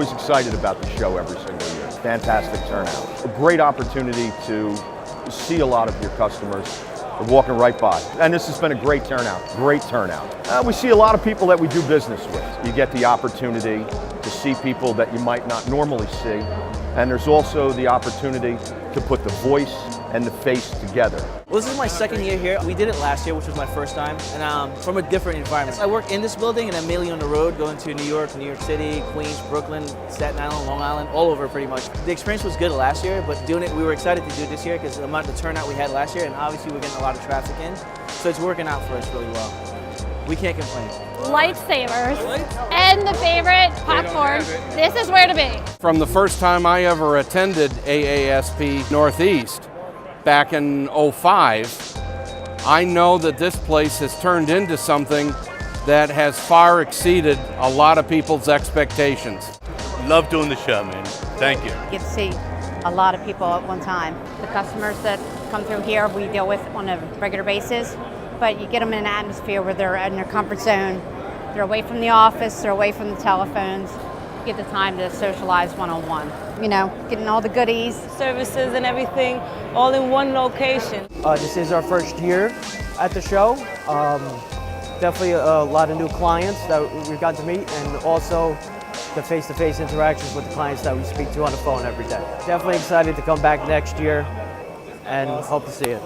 always excited about the show every single year. Fantastic turnout. A great opportunity to see a lot of your customers. They're walking right by. And this has been a great turnout, great turnout. We see a lot of people that we do business with. You get the opportunity to see people that you might not normally see. And there's also the opportunity to put the voice and the face together. Well, this is my second year here. We did it last year, which was my first time, and from a different environment. I work in this building, and I'm mainly on the road, going to New York City, Queens, Brooklyn, Staten Island, Long Island, all over pretty much. The experience was good last year, but doing it, we were excited to do it this year because the amount of turnout we had last year, and obviously we're getting a lot of traffic in, so it's working out for us really well. We can't complain. Lightsabers and the favorite popcorn. This is where to be. From the first time I ever attended AASP Northeast back in '05, I know that this place has turned into something that has far exceeded a lot of people's expectations. Love doing the show, man. Thank you. You get to see a lot of people at one time. The customers that come through here we deal with on a regular basis, but you get them in an atmosphere where they're in their comfort zone. They're away from the office, they're away from the telephones. You get the time to socialize one-on-one. You know, getting all the goodies. Services and everything all in one location. This is our first year at the show. Definitely a lot of new clients that we've gotten to meet, and also the face-to-face interactions with the clients that we speak to on the phone every day. Definitely excited to come back next year and hope to see it.